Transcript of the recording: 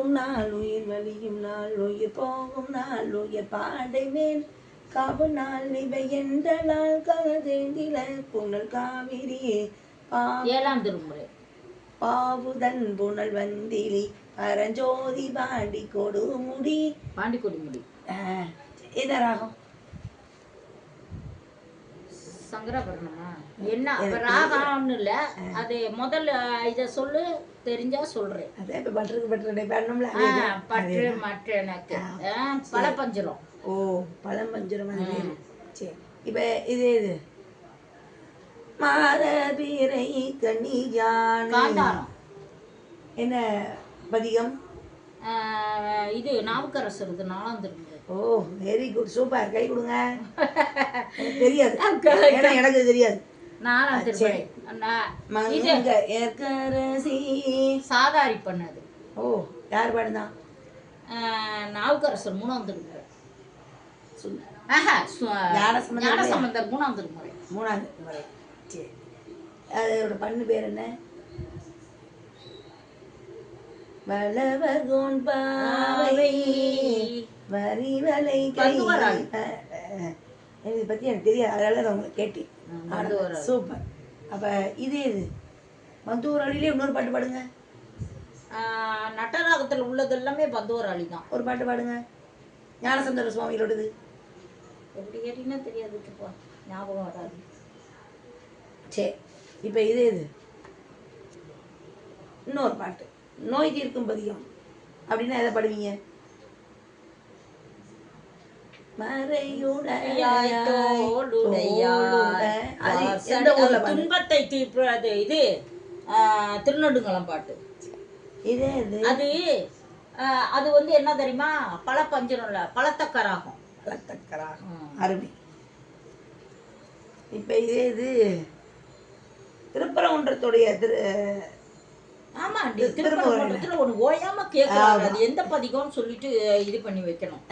போகும் நாள் உயிர் வலியும் நாள் உயிர் போகும் நாள் உயிர் பாடைவேன் காவு நாள் இவை என்ற நாள் கலதேந்தில புனல் காவிரியே ஏழாம் திருமுறை பாவுதன் புனல் வந்திலி பரஞ்சோதி பாண்டி கொடுமுடி இத ராகம் சங்கராபரணமா என்ன ராகம்னு இல்ல அது முதல்ல இத சொல்லு தெரிஞ்சா சொல்றேன். அதே பற்று பண்ணோம்ல பற்று மற்ற எனக்கு பழப்பஞ்சரம். ஓ பழம்பஞ்சரம் அது சரி. இப்ப இது இது மாதபிரை கன்னியான் என்ன பதிகம் இது நாவுக்கரசர் நாலாம் திருமுறை. ஓ வெரி குட் சூப்பர் கை கொடுங்க. தெரியாது எனக்கு தெரியாது. நாலாம் திருமுறை சாதாரி பண்ணது. ஓ யார் பாடுனா? நாவுக்கரசர் மூணாம் திருமுறை. ஞானசம்பந்தர் மூணாம் திருமுறை. மூணாம் திருமுறை சரி. அதோட பண்ணு பேர் என்ன? வளவர்கோன் பாவை வரிவலை கை. இதை பற்றி எனக்கு தெரியாது, அதனால நான் உங்களை கேட்டேன். சூப்பர். அப்போ இதே இது பந்துவராளிலே இன்னொரு பாட்டு பாடுங்க. நட்டராகத்தில் உள்ளது எல்லாமே பந்துவராளி தான். ஒரு பாட்டு பாடுங்க ஞானசந்தர சுவாமிகளோடது. எப்படி கேட்டீங்கன்னா தெரியாது, ஞாபகம் வராது. சரி இப்போ இதே இது இன்னொரு பாட்டு நோய் தீர்க்கும் பதிகம் அப்படின்னா எதை பாடுவீங்க? துன்பத்தை தீர்ப்பது இது திருநெடுங்கலம் பாட்டு. இதே இது அது அது வந்து என்ன தெரியுமா? பழப்பஞ்சரம் இல்ல, பழத்தக்கராகும். அருமை. இப்ப இதே இது திருப்பரங்குன்றத்துடைய ஆமா திருப்பரங்குன்றத்துல ஒண்ணு ஓயாம கேட்கறாங்க. அது எந்த பதிகம்னு சொல்லிட்டு இது பண்ணி வைக்கணும்.